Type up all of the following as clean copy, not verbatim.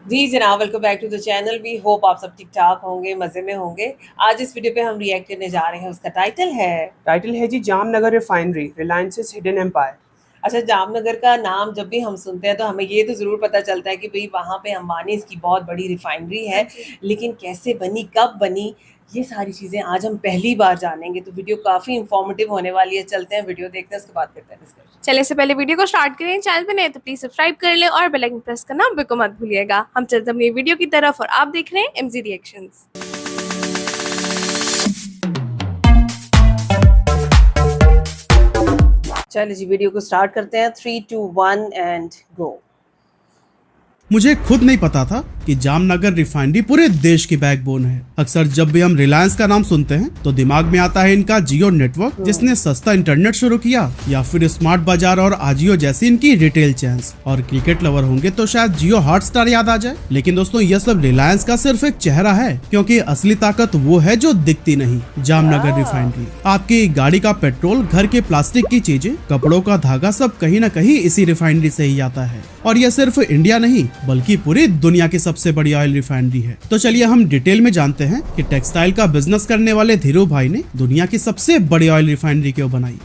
जी जनाब, welcome back to the channel. We hope आप सब ठीक ठाक होंगे, मज़े में होंगे। आज इस वीडियो पे हम रिएक्ट करने जा रहे हैं, उसका टाइटल है जी Jamnagar refinery, Reliance hidden empire. अच्छा, जामनगर का नाम जब भी हम सुनते हैं तो हमें ये तो ज़रूर पता चलता है कि भाई वहाँ पे अंबानीज़ की बहुत बड़ी रिफाइनरी है, लेकिन कैसे बनी, कब बनी, ये सारी चीज़ें आज हम पहली बार जानेंगे। तो वीडियो काफ़ी इंफॉर्मेटिव होने वाली है। चलते हैं, वीडियो देखते हैं, उसके बाद करते हैं डिस्कशन। चले से पहले वीडियो को स्टार्ट करें। चैनल पे नए तो प्लीज सब्सक्राइब कर ले और बेल आइकन प्रेस करना बिल्कुल मत भूलिएगा। हम चलते अपनी वीडियो की तरफ और आप देख रहे हैं एमजी रिएक्शंस। चलिए जी, वीडियो को स्टार्ट करते हैं। 3, 2, 1 एंड गो। मुझे खुद नहीं पता था कि जामनगर रिफाइनरी पूरे देश की बैकबोन है। अक्सर जब भी हम रिलायंस का नाम सुनते हैं तो दिमाग में आता है इनका जियो नेटवर्क जिसने सस्ता इंटरनेट शुरू किया, या फिर स्मार्ट बाजार और आजियो जैसी इनकी रिटेल चेन्स। और क्रिकेट लवर होंगे तो शायद जियो हॉटस्टार याद आ जाए। लेकिन दोस्तों, यह सब रिलायंस का सिर्फ एक चेहरा है, क्योंकि असली ताकत वो है जो दिखती नहीं। जामनगर रिफाइनरी आपकी गाड़ी का पेट्रोल, घर के प्लास्टिक की चीजें, कपड़ों का धागा, सब कहीं न कहीं इसी रिफाइनरी से ही आता है। और यह सिर्फ इंडिया नहीं बल्कि पूरी दुनिया की सबसे बड़ी ऑयल रिफाइनरी है। तो चलिए हम डिटेल में जानते हैं कि टेक्सटाइल का बिजनेस करने वाले धीरू भाई ने दुनिया की सबसे बड़ी ऑयल रिफाइनरी क्यों बनाई।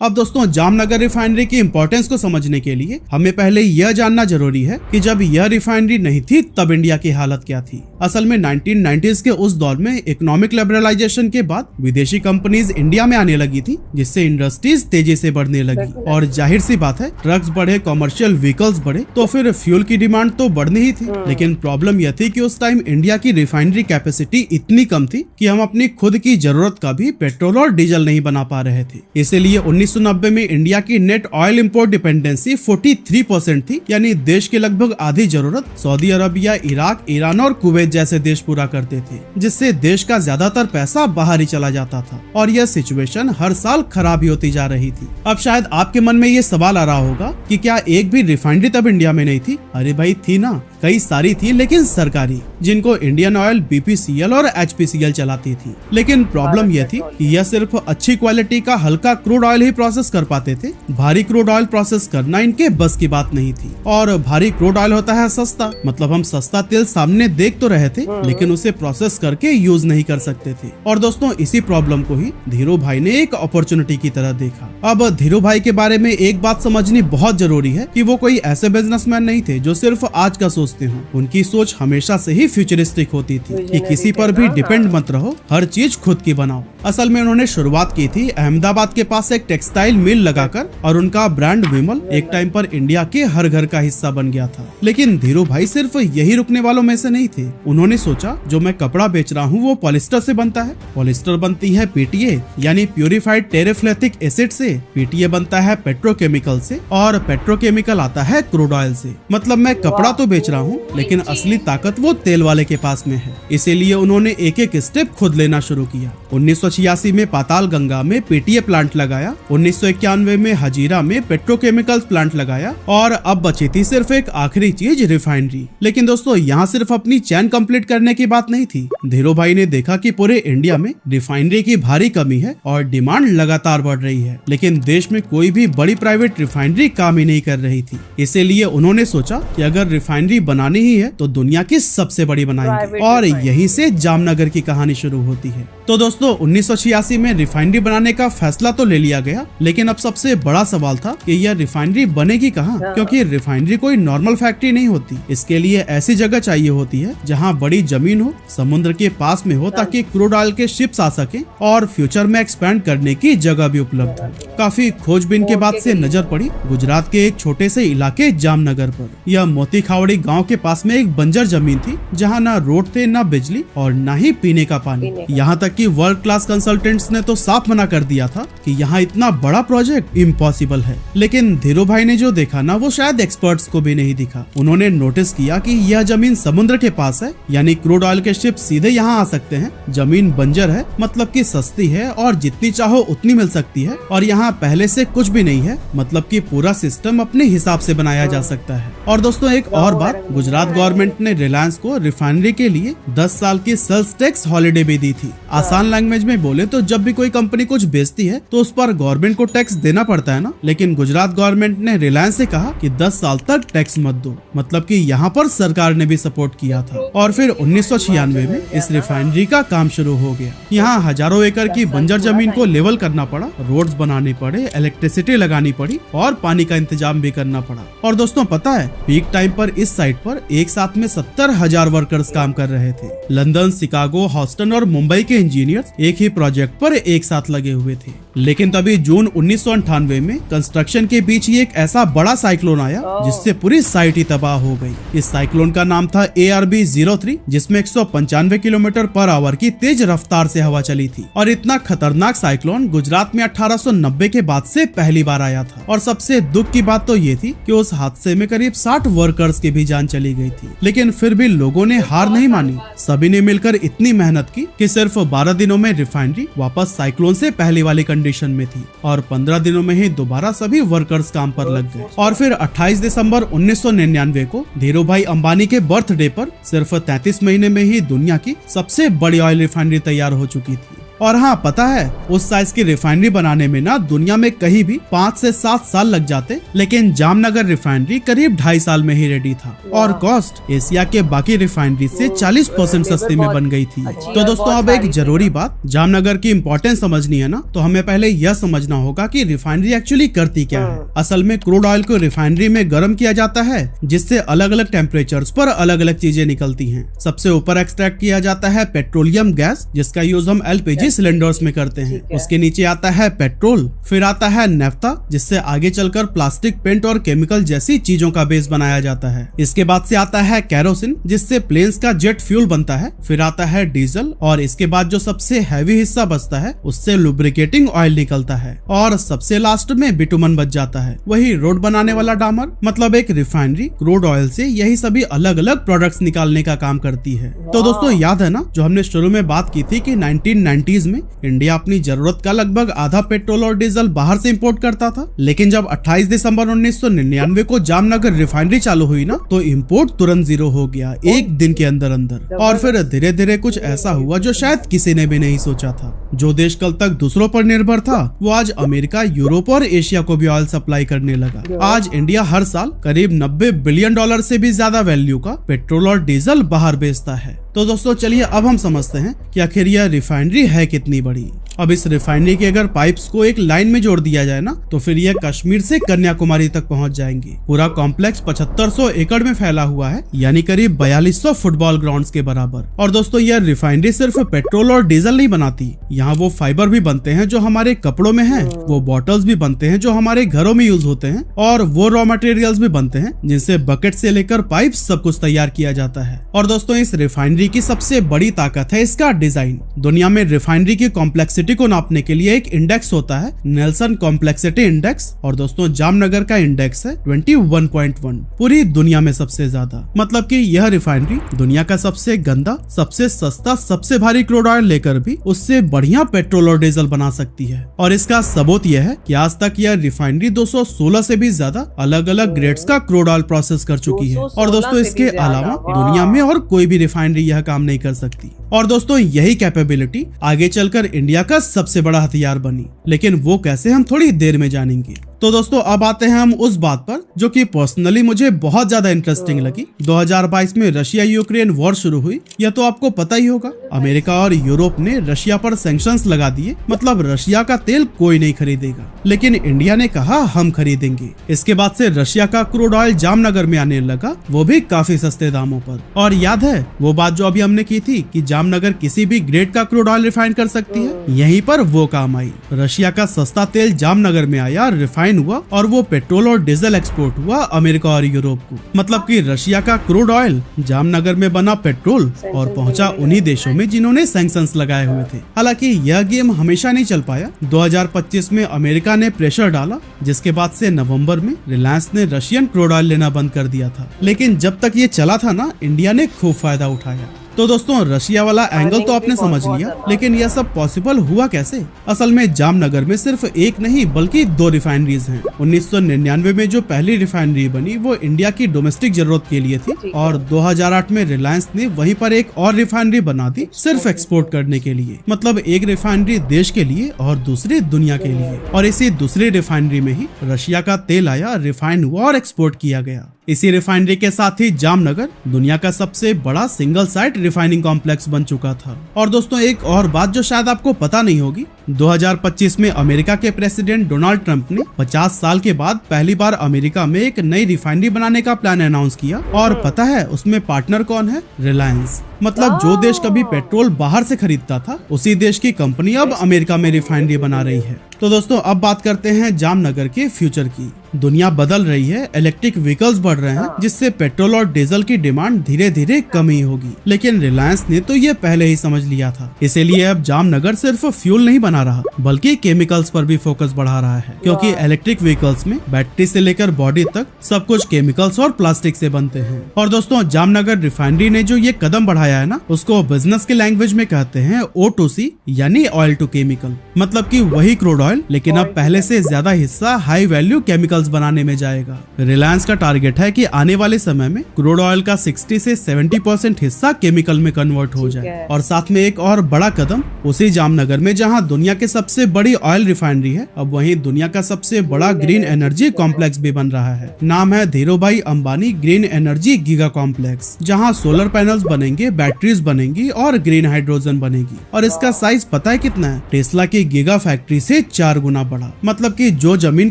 अब दोस्तों, जामनगर रिफाइनरी की इंपॉर्टेंस को समझने के लिए हमें पहले यह जानना जरूरी है कि जब यह रिफाइनरी नहीं थी तब इंडिया की हालत क्या थी। असल में 1990s के उस दौर में इकोनॉमिक लिबरलाइजेशन के बाद विदेशी कंपनीज इंडिया में आने लगी थी, जिससे इंडस्ट्रीज तेजी से बढ़ने लगी। और जाहिर सी बात है, ट्रक्स बढ़े, कमर्शियल व्हीकल्स बढ़े, तो फिर फ्यूल की डिमांड तो बढ़नी ही थी। लेकिन प्रॉब्लम यह थी कि उस टाइम इंडिया की रिफाइनरी कैपेसिटी इतनी कम थी कि हम अपनी खुद की जरूरत का भी पेट्रोल और डीजल नहीं बना पा रहे थे। इसीलिए 1990 में इंडिया की नेट ऑयल इंपोर्ट डिपेंडेंसी 43% थी, यानी देश की लगभग आधी जरूरत सऊदी अरबिया, इराक, ईरान और कुवैत जैसे देश पूरा करते थे, जिससे देश का ज्यादातर पैसा बाहर ही चला जाता था। और यह सिचुएशन हर साल खराब ही होती जा रही थी। अब शायद आपके मन में ये सवाल आ रहा होगा कि क्या एक भी रिफाइनरी तब इंडिया में नहीं थी? अरे भाई, थी ना, कई सारी थी, लेकिन सरकारी, जिनको इंडियन ऑयल, बीपीसीएल और एचपीसीएल चलाती थी। लेकिन प्रॉब्लम यह थी कि यह सिर्फ अच्छी क्वालिटी का हल्का क्रूड ऑयल ही प्रोसेस कर पाते थे। भारी क्रूड ऑयल प्रोसेस करना इनके बस की बात नहीं थी। और भारी क्रूड ऑयल होता है सस्ता, मतलब हम सस्ता तेल सामने देख तो रहे थे लेकिन उसे प्रोसेस करके यूज नहीं कर सकते थे। और दोस्तों, इसी प्रॉब्लम को ही धीरू भाई ने एक अपॉर्चुनिटी की तरह देखा। अब धीरू भाई के बारे में एक बात समझनी बहुत जरूरी है कि वो कोई ऐसे बिजनेसमैन नहीं थे जो सिर्फ आज का सोचते हो। उनकी सोच हमेशा से ही फ्यूचरिस्टिक होती थी कि किसी पर भी डिपेंड मत रहो, हर चीज खुद की बनाओ। असल में उन्होंने शुरुआत की थी अहमदाबाद के पास एक टेक्सटाइल मिल लगाकर, और उनका ब्रांड विमल एक टाइम पर इंडिया के हर घर का हिस्सा बन गया था। लेकिन धीरू भाई सिर्फ यही रुकने वालों में से नहीं थे। उन्होंने सोचा, जो मैं कपड़ा बेच रहा हूँ वो पॉलिस्टर से बनता है, पॉलिस्टर बनती है पीटीए यानी प्यूरिफाइड टेरेफ्लेथिक एसिड से, पीटीए बनता है पेट्रोकेमिकल से, और पेट्रोकेमिकल आता है क्रूड ऑयल से। मतलब मैं कपड़ा तो बेच रहा हूँ लेकिन असली ताकत वो तेल वाले के पास में है। इसीलिए उन्होंने एक एक स्टेप खुद लेना शुरू किया। 1986 में पाताल गंगा में पीटीए प्लांट लगाया, 1991 में हजीरा में पेट्रोकेमिकल्स प्लांट लगाया, और अब बची थी सिर्फ एक आखिरी चीज, रिफाइनरी। लेकिन दोस्तों, यहाँ सिर्फ अपनी चैन कंप्लीट करने की बात नहीं थी। धीरू भाई ने देखा कि पूरे इंडिया में रिफाइनरी की भारी कमी है और डिमांड लगातार बढ़ रही है, लेकिन देश में कोई भी बड़ी प्राइवेट रिफाइनरी काम ही नहीं कर रही थी। इसीलिए उन्होंने सोचा कि अगर रिफाइनरी बनानी ही है तो दुनिया की सबसे बड़ी बनाएंगे, और यहीं से जामनगर की कहानी शुरू होती है। तो दोस्तों, 1986 में रिफाइनरी बनाने का फैसला तो ले लिया गया, लेकिन अब सबसे बड़ा सवाल था कि यह रिफाइनरी बनेगी कहाँ, क्योंकि रिफाइनरी कोई नॉर्मल फैक्ट्री नहीं होती। इसके लिए ऐसी जगह चाहिए होती है जहाँ बड़ी जमीन हो, समुद्र के पास में हो, ताकि क्रूड ऑयल के शिप्स आ सके और फ्यूचर में एक्सपैंड करने की जगह भी उपलब्ध हो। काफी खोजबीन के बाद से नजर पड़ी गुजरात के एक छोटे से इलाके जामनगर पर। यह मोती खावड़ी गाँव के पास में एक बंजर जमीन थी, जहाँ न रोड थे, न बिजली और न ही पीने का पानी। यहाँ तक कि वर्ल्ड क्लास कंसल्टेंट्स ने तो साफ मना कर दिया था कि यहाँ इतना बड़ा प्रोजेक्ट इम्पॉसिबल है। लेकिन धीरू भाई ने जो देखा ना, वो शायद एक्सपर्ट्स को भी नहीं दिखा। उन्होंने नोटिस किया कि यह जमीन समुद्र के पास है, यानी क्रूड ऑयल के शिप सीधे यहाँ आ सकते हैं। जमीन बंजर है, मतलब कि सस्ती है और जितनी चाहो उतनी मिल सकती है, और यहाँ पहले से कुछ भी नहीं है, मतलब कि पूरा सिस्टम अपने हिसाब से बनाया जा सकता है। और दोस्तों, एक और बात, गुजरात गवर्नमेंट ने रिलायंस को रिफाइनरी के लिए 10 साल की सेल्स टैक्स हॉलिडे भी दी थी। आसान लैंग्वेज में बोले तो जब भी कोई कंपनी कुछ बेचती है तो उस पर गवर्नमेंट को टैक्स देना पड़ता है ना, लेकिन गुजरात गवर्नमेंट ने रिलायंस से कहा कि 10 साल तक टैक्स मत दो। मतलब कि यहाँ पर सरकार ने भी सपोर्ट किया था। और फिर 1996 में इस रिफाइनरी का काम शुरू हो गया। यहाँ हजारों एकड़ की बंजर जमीन को लेवल करना पड़ा, रोड्स बनाने पड़े, इलेक्ट्रिसिटी लगानी पड़ी और पानी का इंतजाम भी करना पड़ा। और दोस्तों पता है, पीक टाइम पर इस साइट पर एक साथ में 70,000 वर्कर्स काम कर रहे थे। लंदन, शिकागो, ह्यूस्टन और मुंबई के इंजीनियर्स एक ही प्रोजेक्ट पर एक साथ लगे हुए थे। लेकिन तभी जून 1998 में कंस्ट्रक्शन के बीच ही एक ऐसा बड़ा साइक्लोन आया जिससे पूरी साइट ही तबाह हो गई। इस साइक्लोन का नाम था ARB03, जिसमें 195 किलोमीटर पर आवर की तेज रफ्तार से हवा चली थी। और इतना खतरनाक साइक्लोन गुजरात में 1890 के बाद से पहली बार आया था। और सबसे दुख की बात तो ये थी कि उस हादसे में करीब 60 वर्कर्स की भी जान चली गई थी। लेकिन फिर भी लोगों ने हार नहीं मानी। सभी ने मिलकर इतनी मेहनत की कि सिर्फ 12 दिनों में रिफाइनरी वापस साइक्लोन से पहली वाली कंडीशन में थी और 15 दिनों में ही दोबारा सभी वर्कर्स काम पर लग गए। और फिर 28 दिसंबर 1999 को धीरूभाई अंबानी के बर्थडे पर सिर्फ 33 महीने में ही दुनिया की सबसे बड़ी ऑयल रिफाइनरी तैयार हो चुकी थी। और हाँ, पता है, उस साइज की रिफाइनरी बनाने में ना दुनिया में कहीं भी 5 से 7 साल लग जाते, लेकिन जामनगर रिफाइनरी करीब 2.5 साल में ही रेडी था। और कॉस्ट एशिया के बाकी रिफाइनरी से 40% सस्ती में बन गई थी। तो दोस्तों अब एक जरूरी बात, जामनगर की इम्पोर्टेंस समझनी है ना, तो हमें पहले यह समझना होगा कि रिफाइनरी एक्चुअली करती क्या है। असल में क्रूड ऑयल को रिफाइनरी में गर्म किया जाता है, जिससे अलग अलग टेम्परेचर्स पर अलग अलग चीजें निकलती हैं। सबसे ऊपर एक्सट्रैक्ट किया जाता है पेट्रोलियम गैस, जिसका यूज हम LPG सिलेंडर्स में करते हैं। उसके नीचे आता है पेट्रोल, फिर आता है नेफ्ता, जिससे आगे चलकर प्लास्टिक, पेंट और केमिकल जैसी चीजों का बेस बनाया जाता है। इसके बाद से आता है केरोसिन, जिससे प्लेन्स का जेट फ्यूल बनता है। फिर आता है डीजल और इसके बाद जो सबसे हैवी हिस्सा बचता है उससे लुब्रिकेटिंग ऑयल निकलता है। और सबसे लास्ट में बिटुमन बच जाता है, वही रोड बनाने वाला डामर। मतलब एक रिफाइनरी क्रूड ऑयल से यही सभी अलग अलग प्रोडक्ट्स निकालने का काम करती है। तो दोस्तों याद है ना, जो हमने शुरू में बात की थी कि 1990s में इंडिया अपनी जरूरत का लगभग आधा पेट्रोल और डीजल बाहर से इंपोर्ट करता था। लेकिन जब 28 दिसंबर 1999 को जामनगर रिफाइनरी चालू हुई ना, तो इंपोर्ट तुरंत 0 हो गया, एक दिन के अंदर अंदर। और फिर धीरे धीरे कुछ ऐसा हुआ जो शायद किसी ने भी नहीं सोचा था। जो देश कल तक दूसरों पर निर्भर था, वो आज अमेरिका, यूरोप और एशिया को भी ऑयल सप्लाई करने लगा। आज इंडिया हर साल करीब $90 बिलियन से भी ज्यादा वैल्यू का पेट्रोल और डीजल बाहर बेचता है। तो दोस्तों चलिए अब हम समझते हैं कि आखिर यह रिफाइनरी है कितनी बड़ी। अब इस रिफाइनरी के अगर पाइप्स को एक लाइन में जोड़ दिया जाए ना, तो फिर यह कश्मीर से कन्याकुमारी तक पहुंच जाएंगे। पूरा कॉम्प्लेक्स 7500 एकड़ में फैला हुआ है, यानी करीब 4200 फुटबॉल ग्राउंड्स के बराबर। और दोस्तों यह रिफाइनरी सिर्फ पेट्रोल और डीजल नहीं बनाती, यहाँ वो फाइबर भी बनते हैं जो हमारे कपड़ों में है, वो बॉटल्स भी बनते हैं जो हमारे घरों में यूज होते हैं, और वो रॉ मटेरियल्स भी बनते हैं जिनसे बकेट से लेकर पाइप सब कुछ तैयार किया जाता है। और दोस्तों इस रिफाइनरी की सबसे बड़ी ताकत है इसका डिजाइन। दुनिया में रिफाइनरी की कॉम्प्लेक्सिटी को नापने के लिए एक इंडेक्स होता है, नेल्सन कॉम्प्लेक्सिटी इंडेक्स। और दोस्तों जामनगर का इंडेक्स है 21.1, पूरी दुनिया में सबसे ज्यादा। मतलब कि यह रिफाइनरी दुनिया का सबसे गंदा, सबसे सस्ता, सबसे भारी क्रूड ऑयल लेकर भी उससे बढ़िया पेट्रोल और डीजल बना सकती है। और इसका सबूत यह है कि आज तक यह रिफाइनरी 216 से भी ज्यादा अलग अलग ग्रेड्स का क्रूड ऑयल प्रोसेस कर चुकी है। और दोस्तों इसके अलावा दुनिया में और कोई भी रिफाइनरी यह काम नहीं कर सकती। और दोस्तों यही कैपेबिलिटी आगे चलकर इंडिया का सबसे बड़ा हथियार बनी, लेकिन वो कैसे हम थोड़ी देर में जानेंगे। तो दोस्तों अब आते हैं हम उस बात पर जो कि पर्सनली मुझे बहुत ज्यादा इंटरेस्टिंग लगी। 2022 में रशिया यूक्रेन वॉर शुरू हुई, यह तो आपको पता ही होगा। अमेरिका और यूरोप ने रशिया पर सैंक्शंस लगा दिए, मतलब रशिया का तेल कोई नहीं खरीदेगा। लेकिन इंडिया ने कहा हम खरीदेंगे। इसके बाद से रशिया का क्रूड ऑयल जामनगर में आने लगा, वो भी काफी सस्ते दामों पर। और याद है वो बात जो अभी हमने की थी कि जामनगर किसी भी ग्रेड का क्रूड ऑयल रिफाइन कर सकती है, यहीं पर वो काम आई। रशिया का सस्ता तेल जामनगर में आया, रिफाइन हुआ और वो पेट्रोल और डीजल एक्सपोर्ट हुआ अमेरिका और यूरोप को। मतलब कि रशिया का क्रूड ऑयल जामनगर में बना पेट्रोल और पहुंचा उन्हीं देशों में जिन्होंने सैंक्शंस लगाए हुए थे। हालांकि यह गेम हमेशा नहीं चल पाया। 2025 में अमेरिका ने प्रेशर डाला, जिसके बाद से नवंबर में रिलायंस ने रशियन क्रूड ऑयल लेना बंद कर दिया था। लेकिन जब तक ये चला था ना, इंडिया ने खूब फायदा उठाया। तो दोस्तों रशिया वाला एंगल तो आपने समझ लिया, लेकिन यह सब पॉसिबल हुआ कैसे? असल में जामनगर में सिर्फ एक नहीं बल्कि 2 रिफाइनरीज हैं। 1999 में जो पहली रिफाइनरी बनी वो इंडिया की डोमेस्टिक जरूरत के लिए थी और 2008 में रिलायंस ने वहीं पर एक और रिफाइनरी बना दी सिर्फ एक्सपोर्ट करने के लिए। मतलब एक रिफाइनरी देश के लिए और दूसरी दुनिया के लिए। और इसी दूसरी रिफाइनरी में ही रशिया का तेल आया, रिफाइन हुआ और एक्सपोर्ट किया गया। इसी रिफाइनरी के साथ ही जामनगर दुनिया का सबसे बड़ा सिंगल साइट रिफाइनिंग कॉम्प्लेक्स बन चुका था। और दोस्तों एक और बात जो शायद आपको पता नहीं होगी, 2025 में अमेरिका के प्रेसिडेंट डोनाल्ड ट्रंप ने 50 साल के बाद पहली बार अमेरिका में एक नई रिफाइनरी बनाने का प्लान अनाउंस किया। और पता है उसमें पार्टनर कौन है? रिलायंस। मतलब जो देश कभी पेट्रोल बाहर से खरीदता था उसी देश की कंपनी अब अमेरिका में रिफाइनरी बना रही है। तो दोस्तों अब बात करते हैं जामनगर के फ्यूचर की। दुनिया बदल रही है, इलेक्ट्रिक व्हीकल्स बढ़ रहे हैं जिससे पेट्रोल और डीजल की डिमांड धीरे धीरे कम ही होगी। लेकिन रिलायंस ने तो ये पहले ही समझ लिया था, इसीलिए अब जामनगर सिर्फ फ्यूल नहीं बना रहा बल्कि केमिकल्स पर भी फोकस बढ़ा रहा है। क्योंकि इलेक्ट्रिक व्हीकल्स में बैटरी से लेकर बॉडी तक सब कुछ केमिकल्स और प्लास्टिक से बनते हैं। और दोस्तों जामनगर रिफाइनरी ने जो ये कदम बढ़ाया है ना, उसको बिजनेस के लैंग्वेज में कहते हैं O2C यानी ऑयल टू केमिकल। मतलब कि वही क्रूड ऑयल लेकिन अब पहले से ज्यादा हिस्सा हाई वैल्यू केमिकल्स बनाने में जाएगा। रिलायंस का टारगेट है कि आने वाले समय में क्रूड ऑयल का 60 से 70% हिस्सा केमिकल में कन्वर्ट हो जाए। और साथ में एक और बड़ा कदम उसी जामनगर में जहां दुनिया के सबसे बड़ी ऑयल रिफाइनरी है, अब वहीं दुनिया का सबसे बड़ा ग्रीन एनर्जी कॉम्प्लेक्स भी बन रहा है। नाम है Dhirubhai Ambani green energy giga complex, जहां सोलर पैनल्स बनेंगे, बैटरीज बनेंगी और ग्रीन हाइड्रोजन बनेगी। और इसका साइज पता है कितना है? टेस्ला की गीगा फैक्ट्री से 4 गुना बड़ा। मतलब कि जो जमीन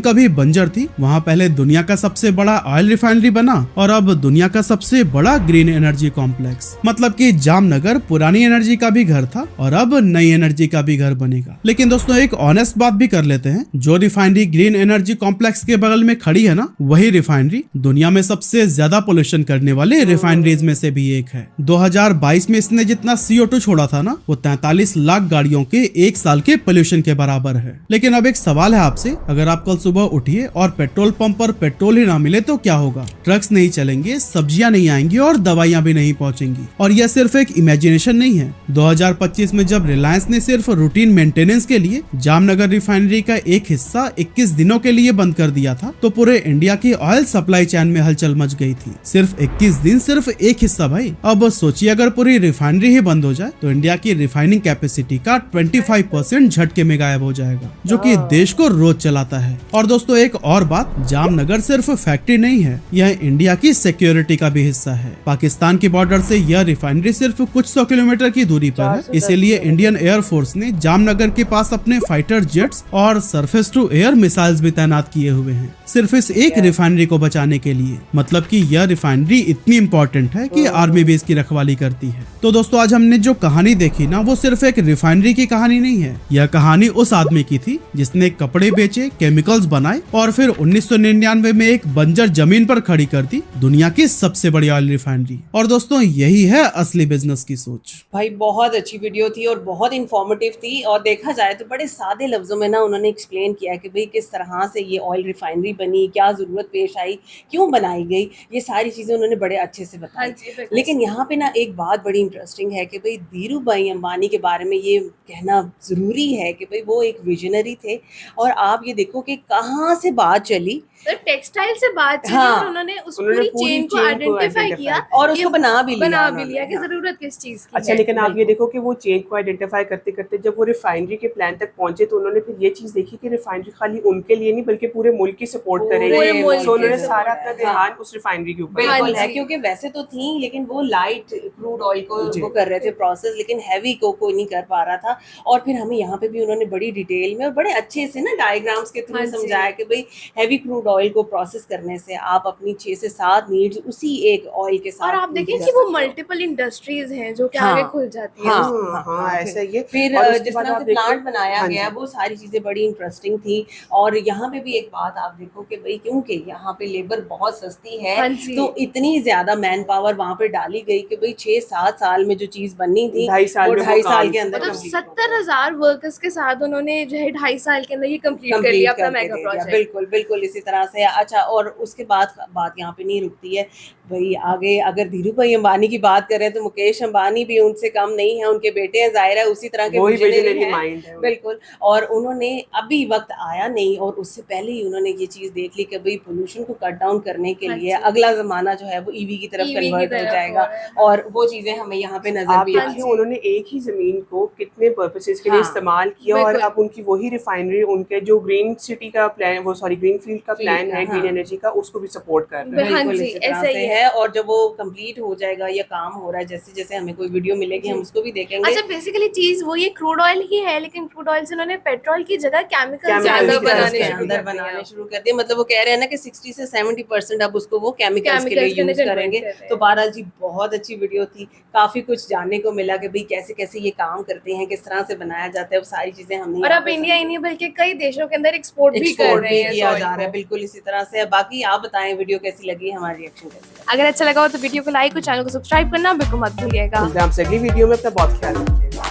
कभी बंजर थी वहाँ पहले दुनिया का सबसे बड़ा ऑयल रिफाइनरी बना और अब दुनिया का सबसे बड़ा ग्रीन एनर्जी कॉम्प्लेक्स। मतलब कि जामनगर पुरानी एनर्जी का भी घर था और अब नई एनर्जी का भी घर बनेगा। लेकिन दोस्तों एक ऑनेस्ट बात भी कर लेते हैं, जो रिफाइनरी ग्रीन एनर्जी कॉम्प्लेक्स के बगल में खड़ी है ना, वही रिफाइनरी दुनिया में सबसे ज्यादा पोल्यूशन करने वाले रिफाइनरीज में से भी एक है। 2022 में इसने जितना CO2 छोड़ा था ना, वो 43 लाख गाड़ियों के 1 साल के पोल्यूशन के बराबर है। लेकिन अब एक सवाल है आपसे, अगर आप कल सुबह उठिए और पेट्रोल पंप पर पेट्रोल ही ना मिले तो क्या होगा? ट्रक्स नहीं चलेंगे, सब्जियां नहीं आएंगी और दवाइयां भी नहीं पहुंचेंगी। और यह सिर्फ एक इमेजिनेशन नहीं है। 2025 में जब रिलायंस ने सिर्फ रूटीन मेंटेनेंस के लिए जामनगर रिफाइनरी का एक हिस्सा 21 दिनों के लिए बंद कर दिया था, तो पूरे इंडिया की ऑयल सप्लाई चेन में हलचल मच गई थी। सिर्फ 21 दिन, सिर्फ एक हिस्सा भाई। अब सोचिए अगर पूरी रिफाइनरी ही बंद हो जाए तो इंडिया की रिफाइनिंग कैपेसिटी का 25% झटके में गायब हो जाएगा, जो कि देश को रोज चलाता है। और दोस्तों एक और बात, जामनगर सिर्फ फैक्ट्री नहीं है, यह इंडिया की सिक्योरिटी का भी हिस्सा है। पाकिस्तान की बॉर्डर से यह रिफाइनरी सिर्फ कुछ 100 किलोमीटर की दूरी पर है। इसीलिए इंडियन एयरफोर्स ने जामनगर के पास अपने फाइटर जेट्स और सरफेस टू एयर मिसाइल्स भी तैनात किए हुए हैं, सिर्फ इस एक रिफाइनरी को बचाने के लिए। मतलब कि यह रिफाइनरी इतनी इम्पोर्टेंट है कि आर्मी भी इसकी रखवाली करती है। तो दोस्तों आज हमने जो कहानी देखी ना, वो सिर्फ एक रिफाइनरी की कहानी नहीं है। यह कहानी उस आदमी की थी जिसने कपड़े बेचे, केमिकल्स बनाए और फिर 1999 में एक बंजर जमीन पर खड़ी कर दी दुनिया की सबसे बड़ी ऑयल रिफाइनरी। और दोस्तों यही है असली बिजनेस की सोच। भाई बहुत अच्छी वीडियो थी और बहुत इंफॉर्मेटिव थी। और देखा जाए तो बड़े सादे लफ्जों में ना उन्होंने एक्सप्लेन किया कि भाई किस तरह से ये ऑयल रिफाइनरी बनी, क्या जरूरत पेश आई, क्यों बनाई गई, ये सारी चीजें उन्होंने बड़े अच्छे से बताई। लेकिन यहाँ पे ना एक बात बड़ी इंटरेस्टिंग है कि भाई धीरूभाई अंबानी के बारे में ये कहना जरूरी है कि भाई वो एक विजनरी थे। और आप ये देखो कि कहाँ से बात चली, तो टेक्सटाइल से बात चली और उन्होंने उस पूरी चेन को आइडेंटिफाई किया और उसको बना भी लिया कि जरूरत किस चीज की अच्छा, लेकिन आप ये देखो कि वो चेन को आइडेंटिफाई करते करते जब वो रिफाइनरी के प्लान तक पहुंचे तो उन्होंने फिर ये चीज देखी कि रिफाइनरी खाली उनके लिए नहीं बल्कि पूरे मुल्क की सपोर्ट करेगी। तो उन्होंने सारा अपना ध्यान उस रिफाइनरी के ऊपर बिल्कुल है, क्योंकि वैसे तो थी लेकिन वो लाइट क्रूड ऑयल को वो कर रहे थे प्रोसेस, लेकिन हैवी को कोई नहीं कर पा रहा था। और फिर हमें यहाँ पे भी उन्होंने बड़ी डिटेल में और बड़े अच्छे से ना डायग्राम्स के थ्रू समझाया कि भाई हैवी क्रूड ऑयल को प्रोसेस करने से आप अपनी 6 से 7 नीड्स उसी एक ऑयल के साथ। और आप देखें कि वो मल्टीपल इंडस्ट्रीज हैं जो कि आगे खुल जाती है। हाँ ऐसा ही है। फिर जिस तरह से प्लांट बनाया हाँ गया, जी। वो सारी चीजें बड़ी इंटरेस्टिंग थी। और यहाँ पे भी एक बात आप देखो कि भाई क्योंकि यहाँ पे लेबर बहुत सस्ती है, हाँ जी। तो इतनी ज्यादा मैन पावर वहाँ पे डाली गई कि भाई 6-7 साल में जो चीज बननी थी 2.5 साल वो में वो 2.5 साल काम के अंदर मतलब complete हो गई। 70,000 वर्कर्स के साथ उन्होंने जो है 2.5 साल के अंदर ये कंप्लीट कर कंप्लीट लिया अपना करके मेगा दे दिया। प्रोजेक्ट। बिल्कुल बिल्कुल इसी तरह से। अच्छा, और उसके बाद बात यहाँ पे नहीं रुकती है भाई, आगे अगर धीरू भाई अंबानी की बात करें तो मुकेश अंबानी भी उनसे कम नहीं है, उनके बेटे हैं, जाहिर है उसी तरह के वही विजनरी विजनरी हैं। माइंड है। बिल्कुल। और उन्होंने अभी वक्त आया नहीं, और उससे पहले ही उन्होंने ये चीज देख ली कि भाई पोल्यूशन को कट डाउन करने के हाँ लिए जी। अगला जमाना जो है वो ईवी की तरफ EV की कन्वर्ट हो तरफ जाएगा, हो रहा है। और वो चीजें हमें यहाँ पे नजर आप भी आ देखिए जी। उन्होंने एक ही जमीन को कितने पर्पसेस के लिए हाँ, इस्तेमाल किया, और बिल्कुल। अब उनकी वही रिफाइनरी, उनके जो ग्रीन सिटी का प्लान, वो सॉरी ग्रीन फील्ड का फील्ड प्लान का, है ग्रीन हाँ। एनर्जी का, उसको भी सपोर्ट कर रहे हैं। हाँ बिल्कुल जी, इसी तरह ऐसा ही से है। है। और जब वो कंप्लीट हो जाएगा या काम हो रहा है, जैसे जैसे हमें कोई वीडियो मिलेगी हम उसको भी देखेंगे। अच्छा, बेसिकली चीज वो ये क्रूड ऑयल ही है, लेकिन क्रूड ऑयल से उन्होंने पेट्रोल की जगह केमिकल Chemicals ज्यादा के बनाने के शुरू अंदर कर बनाने दिए। शुरू कर दिए। मतलब वो कह रहे हैं ना कि 60 से 70% अब उसको वो केमिकल्स के लिए Chemicals के यूज लिए करेंगे। convert कर रहे तो हैं। बहरहाल जी बहुत अच्छी वीडियो थी, काफी कुछ जानने को मिला कि भाई कैसे कैसे ये काम करते हैं, किस तरह से बनाया जाता है, वो सारी चीजें हमने और यहाँ अब पे इंडिया ही नहीं बल्कि कई देशों के अंदर एक्सपोर्ट भी कर एक्सपोर्ट रहे भी हैं किया soil जा रहा है। को। बिल्कुल इसी तरह से। बाकी आप बताएं वीडियो कैसी लगी, हमारी रिएक्शन कैसी लगा। अगर अच्छा लगा हो तो वीडियो को लाइक और चैनल को सब्सक्राइब करना बिल्कुल मत भूलिएगा। मिलते हैं आपसे अगली वीडियो में, अपना बहुत ख्याल रखिएगा।